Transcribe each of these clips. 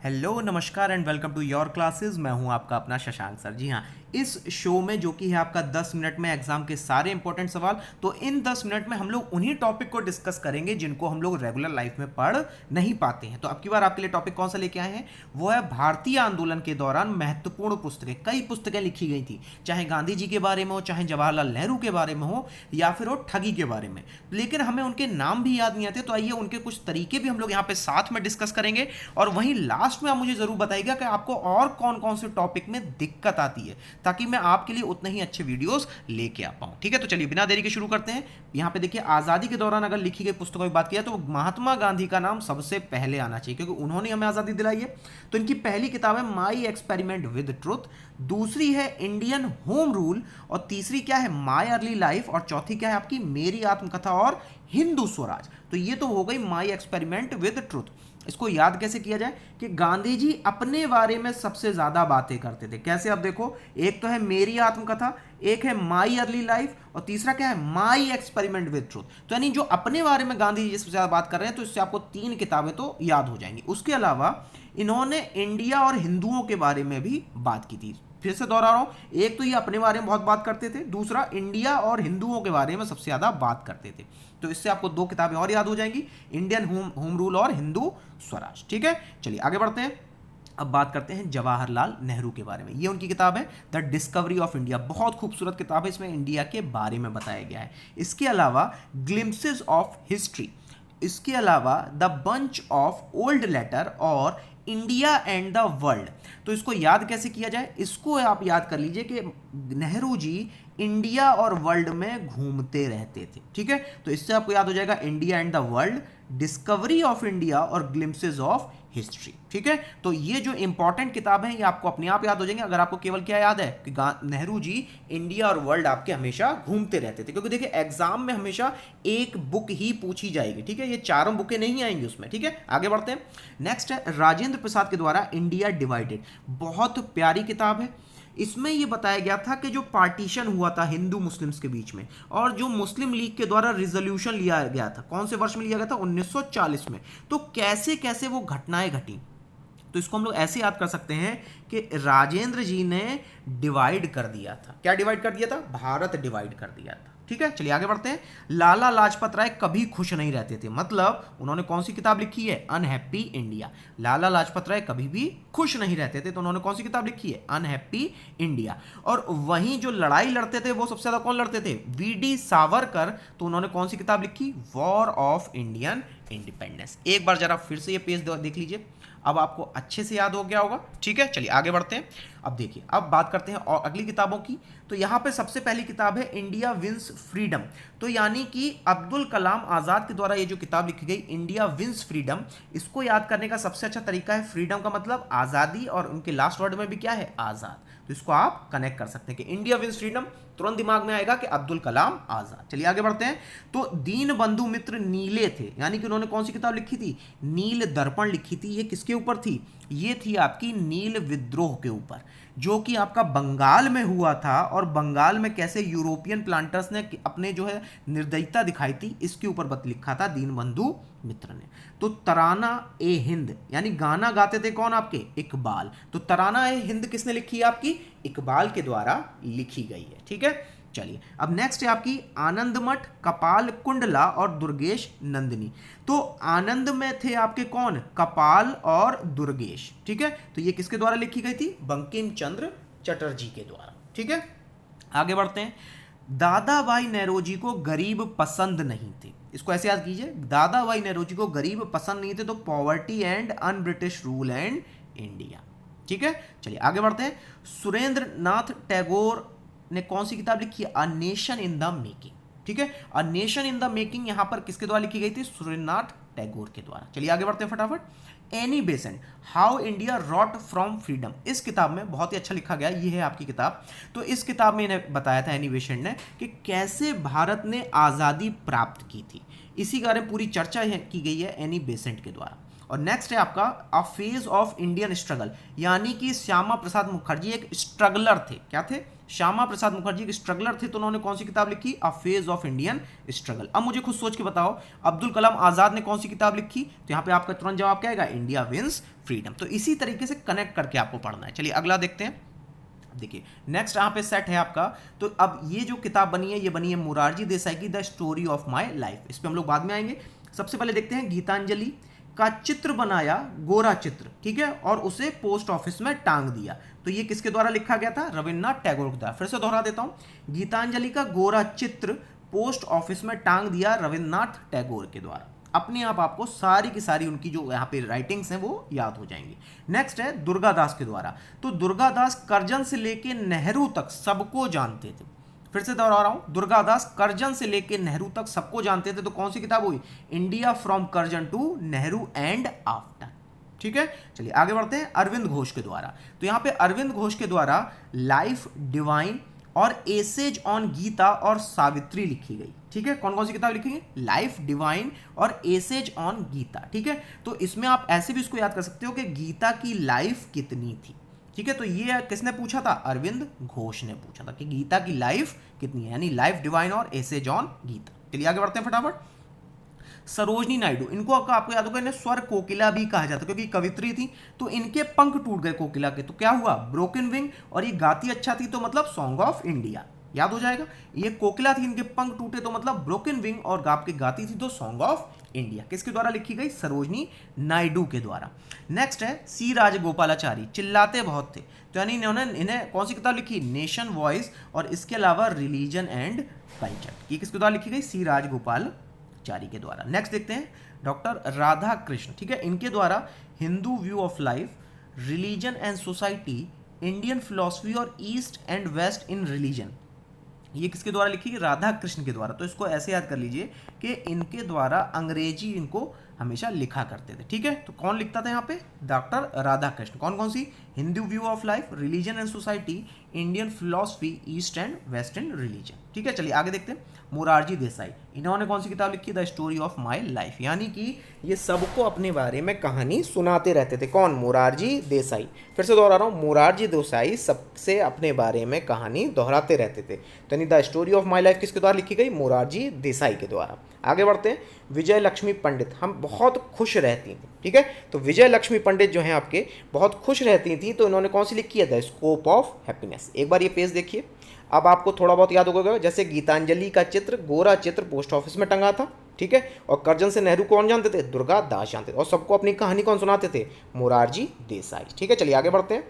Hello नमस्कार and welcome to your classes. मैं हूं आपका अपना शशांक सर। जी हाँ, इस शो में जो कि है आपका 10 मिनट में एग्जाम के सारे इंपॉर्टेंट सवाल, तो इन 10 मिनट में हम लोग उन्हीं टॉपिक को डिस्कस करेंगे जिनको हम लोग रेगुलर लाइफ में पढ़ नहीं पाते हैं। तो अब की बार आपके लिए टॉपिक कौन सा लेके आए हैं, वो है भारतीय आंदोलन के दौरान महत्वपूर्ण पुस्तकें। कई पुस्तकें लिखी गई थी, चाहे गांधी जी के बारे में हो, चाहे जवाहरलाल नेहरू के बारे में हो, या फिर हो ठगी के बारे में, लेकिन हमें उनके नाम भी याद नहीं आते। तो आइए उनके कुछ तरीके भी हम लोग यहाँ पे साथ में डिस्कस करेंगे, और वहीं लास्ट में आप मुझे जरूर बताइएगा कि आपको और कौन कौन से टॉपिक में दिक्कत आती है, ताकि मैं आपके लिए उतने ही अच्छे वीडियोस लेके आ पाऊं। ठीक है, तो चलिए बिना देरी के शुरू करते हैं। यहाँ पे देखिए, आज़ादी के दौरान अगर लिखी गई पुस्तकों की बात किया तो महात्मा गांधी का नाम सबसे पहले आना चाहिए, क्योंकि उन्होंने हमें आज़ादी दिलाई है। तो इनकी पहली किताब है माई एक्सपेरिमेंट विद ट्रुथ, दूसरी है इंडियन होम रूल, और तीसरी क्या है, माई अर्ली लाइफ, और चौथी क्या है आपकी, मेरी आत्मकथा और हिंदू स्वराज। तो ये तो हो गई माई एक्सपेरिमेंट विद ट्रुथ। इसको याद कैसे किया जाए कि गांधी जी अपने बारे में सबसे ज्यादा बातें करते थे। कैसे, आप देखो, एक तो है मेरी आत्मकथा, एक है माई अर्ली लाइफ, और तीसरा क्या है, माई एक्सपेरिमेंट विद ट्रूथ। तो यानी जो अपने बारे में गांधी जी सबसे ज्यादा बात कर रहे हैं, तो इससे आपको 3 किताबें तो याद हो जाएंगी। उसके अलावा इन्होंने इंडिया और हिंदुओं के बारे में भी बात की थी। फिर से दोहरा रहा हूं, एक तो ये अपने बारे में बहुत बात करते थे, दूसरा इंडिया और हिंदुओं के बारे में सबसे ज्यादा बात करते थे। तो इससे आपको 2 किताबें और याद हो जाएंगी, इंडियन होम रूल और हिंदू स्वराज। ठीक है, चलिए आगे बढ़ते हैं। अब बात करते हैं जवाहरलाल नेहरू के बारे में। ये उनकी किताब है द डिस्कवरी ऑफ इंडिया, बहुत खूबसूरत किताब है, इसमें इंडिया के बारे में बताया गया है। इसके अलावा ग्लिम्पसेस ऑफ हिस्ट्री, इसके अलावा the bunch of old letter और इंडिया एंड द वर्ल्ड। तो इसको याद कैसे किया जाए, इसको आप याद कर लीजिए कि नेहरू जी इंडिया और वर्ल्ड में घूमते रहते थे। ठीक है, तो इससे आपको याद हो जाएगा India and the world, discovery of India और ग्लिम्पसेस ऑफ हिस्ट्री। ठीक है, तो ये जो इंपॉर्टेंट किताब है ये आपको अपने आप याद हो जाएंगे, अगर आपको केवल क्या याद है कि नेहरू जी इंडिया और वर्ल्ड आपके हमेशा घूमते रहते थे। क्योंकि देखिए एग्जाम में हमेशा एक बुक ही पूछी जाएगी। ठीक है, ये चारों बुकें नहीं आएंगी उसमें। ठीक है, आगे बढ़ते हैं। नेक्स्ट है राजेंद्र प्रसाद के द्वारा इंडिया डिवाइडेड, बहुत प्यारी किताब है। इसमें यह बताया गया था कि जो पार्टीशन हुआ था हिंदू मुस्लिम्स के बीच में, और जो मुस्लिम लीग के द्वारा रिजोल्यूशन लिया गया था, कौन से वर्ष में लिया गया था, 1940 में, तो कैसे कैसे वो घटनाएं घटी। तो इसको हम लोग ऐसे याद कर सकते हैं कि राजेंद्र जी ने डिवाइड कर दिया था। क्या डिवाइड कर दिया था, भारत डिवाइड कर दिया था। ठीक है, चलिए आगे बढ़ते हैं। लाला लाजपत राय कभी खुश नहीं रहते थे, मतलब उन्होंने कौन सी किताब लिखी है, अनहैप्पी इंडिया। लाला लाजपत राय कभी भी खुश नहीं रहते थे, तो उन्होंने कौन सी किताब लिखी है, अनहैप्पी इंडिया। और वहीं जो लड़ाई लड़ते थे वो सबसे ज्यादा कौन लड़ते थे, वीडी सावरकर, तो उन्होंने कौन सी किताब लिखी, वॉर ऑफ इंडियन इंडिपेंडेंस। एक बार जरा फिर से ये पेज देख लीजिए, अब आपको अच्छे से याद हो गया होगा। ठीक है, चलिए आगे बढ़ते हैं। अब देखिए, अब बात करते हैं और अगली किताबों की। तो यहाँ पे सबसे पहली किताब है इंडिया विंस फ्रीडम। तो यानी कि अब्दुल कलाम आज़ाद के द्वारा ये जो किताब लिखी गई इंडिया विंस फ्रीडम, इसको याद करने का सबसे अच्छा तरीका है, फ्रीडम का मतलब आज़ादी, और उनके लास्ट वर्ड में भी क्या है, आज़ाद। तो इसको आप कनेक्ट कर सकते हैं कि इंडिया विंस फ्रीडम, तुरंत दिमाग में आएगा कि अब्दुल कलाम आज़ाद। चलिए आगे बढ़ते हैं। तो दीन बंधु मित्र नीले थे, यानी कि उन्होंने कौन सी किताब लिखी थी, नील दर्पण लिखी थी। ये किसके ऊपर थी, ये थी आपकी नील विद्रोह के ऊपर, जो कि आपका बंगाल में हुआ था, और बंगाल में कैसे यूरोपियन प्लांटर्स ने अपने जो है निर्दयता दिखाई थी, इसके ऊपर लिखा था दीन बंधु मित्र ने। तो तराना ए हिंद, यानी गाना गाते थे कौन, आपके इकबाल। तो तराना ए हिंद किसने लिखी है, आपकी इकबाल के द्वारा लिखी गई है। ठीक है, चलिए अब नेक्स्ट है आपकी आनंद मठ, कपाल कुंडला और दुर्गेश नंदिनी। तो आनंद में थे आपके कौन, कपाल और दुर्गेश। ठीक है, तो ये किसके द्वारा लिखी गई थी, बंकिम चंद्र चटर्जी के द्वारा। ठीक है, आगे बढ़ते हैं। दादा भाई नेरोजी को गरीब पसंद नहीं थे, इसको ऐसे याद कीजिए, दादा भाई नेरोजी को गरीब पसंद नहीं थे, तो poverty and un British rule and India. ठीक है, चलिए आगे बढ़ते हैं। सुरेंद्र नाथ टैगोर ने कौन सी किताब लिखी है, a nation in the making. ठीक है, a nation in the making यहां पर किसके द्वारा लिखी गई थी, सुरेंद्रनाथ टैगोर के द्वारा। चलिए आगे बढ़ते हैं फटाफट। Annie Besant, how India wrought from freedom, इस किताब में बहुत ही अच्छा लिखा गया, ये है आपकी किताब। तो इस किताब में इन्हें बताया था एनी बेसेंट ने कि कैसे भारत ने आज़ादी प्राप्त की थी, इसी के बारे में पूरी चर्चा की गई है एनी बेसेंट के द्वारा। और नेक्स्ट है आपका a phase of Indian struggle, यानी कि श्यामा प्रसाद मुखर्जी एक स्ट्रगलर थे। क्या थे, श्यामा प्रसाद मुखर्जी एक स्ट्रगलर थे, तो उन्होंने कौन सी किताब लिखी? A phase of Indian struggle. अब मुझे खुद सोच के बताओ, अब्दुल कलाम आजाद ने कौन सी किताब लिखी? तो यहां पे आपका तुरंत जवाब क्या आएगा? India wins freedom. तो इसी तरीके से कनेक्ट करके आपको पढ़ना है। चलिए अगला देखते हैं। देखिए नेक्स्ट यहाँ पे सेट है आपका। तो अब ये जो किताब बनी है, ये बनी है मोरारजी देसाई की the story of my life. इस पे हम लोग बाद में आएंगे। सबसे पहले देखते हैं, गीतांजलि का चित्र बनाया, गोरा चित्र, ठीक है, और उसे पोस्ट ऑफिस में टांग दिया। तो ये किसके द्वारा लिखा गया था? रविन्द्रनाथ टैगोर के द्वारा। फिर से दोहरा देता हूं, गीतांजलि का गोरा चित्र पोस्ट ऑफिस में टांग दिया रविन्द्रनाथ टैगोर के द्वारा। अपने आप आपको सारी की सारी उनकी जो यहाँ पे राइटिंग्स हैं वो याद हो जाएंगी। नेक्स्ट है दुर्गादास के द्वारा। तो दुर्गादास करजन से लेके नेहरू तक सबको जानते थे। फिर से दोहरा रहा हूं, दुर्गादास करजन से लेके नेहरू तक सबको जानते थे। तो कौन सी किताब हुई? India from Curzon to Nehru and after. ठीक है, चलिए आगे बढ़ते हैं। अरविंद घोष के द्वारा। तो यहां पे अरविंद घोष के द्वारा लाइफ डिवाइन और एसेज ऑन गीता और सावित्री लिखी गई। ठीक है, कौन कौन सी किताब लिखेंगे? लाइफ डिवाइन और एसेज ऑन गीता। ठीक है, तो इसमें आप ऐसे भी इसको याद कर सकते हो कि गीता की लाइफ कितनी थी। ठीक है, तो ये किसने पूछा था? अरविंद घोष ने पूछा था कि गीता की लाइफ कितनी है, यानी लाइफ डिवाइन और एसेज ऑन गीता। चलिए आगे बढ़ते हैं फटाफट। सरोजनी नायडू, इनको आपको याद होगा, इन्हें स्वर कोकिला भी कहा जाता है क्योंकि कवित्री थी। तो इनके पंख टूट गए कोकिला के, तो क्या हुआ? Broken wing. और ये गाती अच्छा थी तो मतलब सॉन्ग ऑफ इंडिया, याद हो जाएगा। ये कोकिला थी, इनके पंख टूटे तो मतलब ब्रोकन विंग, और आपके गाती थी तो सॉन्ग ऑफ इंडिया। किसके द्वारा लिखी गई? सरोजनी नायडू के द्वारा। नेक्स्ट है सी राजगोपालाचारी, चिल्लाते बहुत थे, तो यानी इन्हें कौन सी किताब लिखी? नेशन वॉइस, और इसके अलावा रिलीजन एंड कल्चर। ये किसके द्वारा लिखी गई? सी राजगोपालाचारी के द्वारा। नेक्स्ट देखते हैं डॉक्टर राधा कृष्ण। ठीक है, इनके द्वारा Hindu view of life, religion and society, Indian philosophy और east and west in religion, ये किसके द्वारा लिखी गई? राधा कृष्ण के द्वारा। तो इसको ऐसे याद कर लीजिए कि इनके द्वारा अंग्रेजी इनको हमेशा लिखा करते थे। ठीक है, तो कौन लिखता था यहाँ पे? डॉक्टर राधा कृष्ण। कौन कौन सी? Hindu view of life, religion and society, Indian philosophy, east and west in religion. ठीक है, चलिए आगे देखते हैं। मोरारजी देसाई, इन्होंने कौन सी किताब लिखी? The story of my life, यानी कि ये सबको अपने बारे में कहानी सुनाते रहते थे। कौन? मोरारजी देसाई। फिर से दोहरा रहा हूँ, मोरारजी देसाई सबसे अपने बारे में कहानी दोहराते रहते थे। तो यानी the story of my life किसके द्वारा लिखी गई? मोरारजी देसाई के द्वारा। आगे बढ़ते हैं। विजय लक्ष्मी पंडित, हम बहुत खुश रहती थी। ठीक है, तो विजय लक्ष्मी पंडित जो हैं आपके बहुत खुश रहती थी, तो इन्होंने कौन सी लिखी है? The scope of happiness. एक बार ये पेज देखिए, अब आपको थोड़ा बहुत याद होगा, जैसे गीतांजलि का चित्र, गोरा चित्र पोस्ट ऑफिस में टंगा था। ठीक है, और करजन से नेहरू कौन जानते थे? दुर्गा दास जानते थे। और सबको अपनी कहानी कौन सुनाते थे? मोरारजी देसाई। ठीक है, चलिए आगे बढ़ते हैं।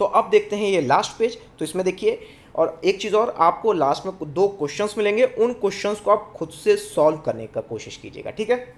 तो अब देखते हैं ये लास्ट पेज। तो इसमें देखिए, और एक चीज़ और, आपको लास्ट में 2 क्वेश्चंस मिलेंगे, उन क्वेश्चंस को आप खुद से सॉल्व करने का कोशिश कीजिएगा। ठीक है,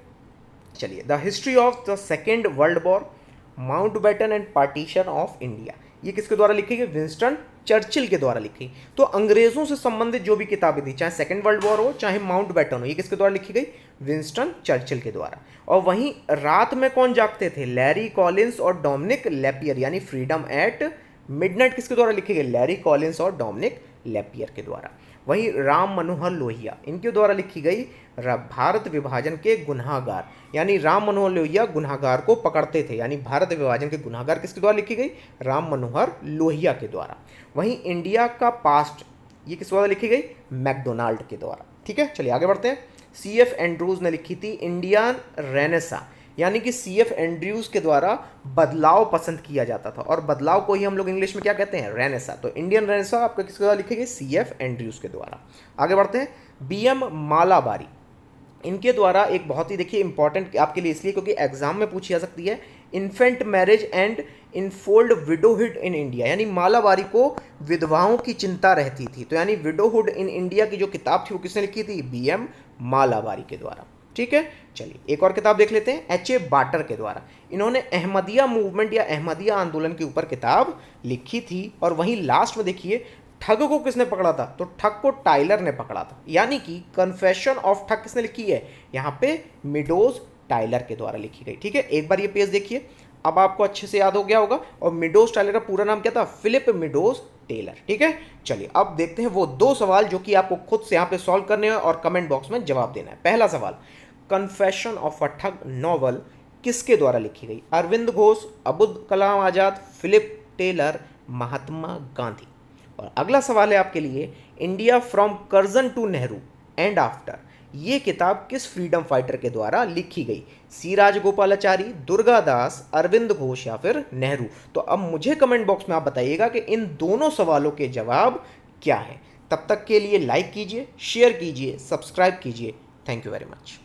चलिए। The history of the second world war, Mountbatten and partition of India, ये किसके द्वारा लिखी गई? विंस्टन चर्चिल के द्वारा लिखी। तो अंग्रेजों से संबंधित जो भी किताबें थी, चाहे सेकेंड वर्ल्ड वॉर हो चाहे माउंटबेटन हो, ये किसके द्वारा लिखी गई? विंस्टन चर्चिल के द्वारा। और वहीं रात में कौन जागते थे? लैरी कॉलिंस और डोमिनिक लेपियर, यानी फ्रीडम एट मिडनाइट किसके द्वारा लिखी गई? लैरी कॉलिंस और डोमिनिक लेपियर के द्वारा। वहीं राम मनोहर लोहिया, इनके द्वारा लिखी गई भारत विभाजन के गुनाहगार, यानी राम मनोहर लोहिया गुनाहगार को पकड़ते थे, यानी भारत विभाजन के गुनाहगार किसके द्वारा लिखी गई? राम मनोहर लोहिया के द्वारा। वहीं इंडिया का पास्ट, ये किस द्वारा लिखी गई? मैकडोनाल्ड के द्वारा। ठीक है, चलिए आगे बढ़ते हैं। C.F. एंड्रूज ने लिखी थी इंडियन रेनेसा, यानी कि C.F. एंड्रयूज के द्वारा बदलाव पसंद किया जाता था, और बदलाव को ही हम लोग इंग्लिश में क्या कहते हैं? रेनेसा। तो इंडियन रेनेसा आपको किसके द्वारा लिखी गई? C.F. एंड्रयूज के द्वारा। आगे बढ़ते हैं। B.M. मालाबारी, इनके द्वारा एक बहुत ही देखिए इंपॉर्टेंट आपके लिए इसलिए क्योंकि एग्जाम में पूछी जा सकती है, infant marriage and enforced widowhood in India, यानी मालाबारी को विधवाओं की चिंता रहती थी। तो यानी विडोहुड इन इंडिया की जो किताब थी वो किसने लिखी थी? B.M. मालाबारी के द्वारा। ठीक है, चलिए एक और किताब देख लेते हैं। H.A. बाटर के द्वारा, इन्होंने अहमदिया मूवमेंट या अहमदिया आंदोलन के ऊपर किताब लिखी थी। और वहीं लास्ट में देखिए, ठग को किसने पकड़ा था? तो ठग को टाइलर ने पकड़ा था, यानी कि कन्फेशन ऑफ ठग किसने लिखी है? यहाँ पे मिडोज टाइलर के द्वारा लिखी गई। ठीक है, एक बार ये पेज देखिए, अब आपको अच्छे से याद हो गया होगा। और मिडोज टाइलर का पूरा नाम क्या था? Philip Meadows Taylor. ठीक है, चलिए अब देखते हैं वो 2 सवाल जो कि आपको खुद से यहाँ पे सॉल्व करने हैं और कमेंट बॉक्स में जवाब देना है। पहला सवाल, कन्फेशन ऑफ अ ठग नॉवल किसके द्वारा लिखी गई? Arvind Ghosh, Abdul Kalam Azad, Philip Taylor, Mahatma Gandhi. और अगला सवाल है आपके लिए, India from Curzon to Nehru and after, ये किताब किस फ्रीडम फाइटर के द्वारा लिखी गई? सी राजगोपालाचारी, दुर्गादास, अरविंद घोष या फिर नेहरू? तो अब मुझे कमेंट बॉक्स में आप बताइएगा कि इन दोनों सवालों के जवाब क्या हैं। तब तक के लिए लाइक कीजिए, शेयर कीजिए, सब्सक्राइब कीजिए। Thank you very much.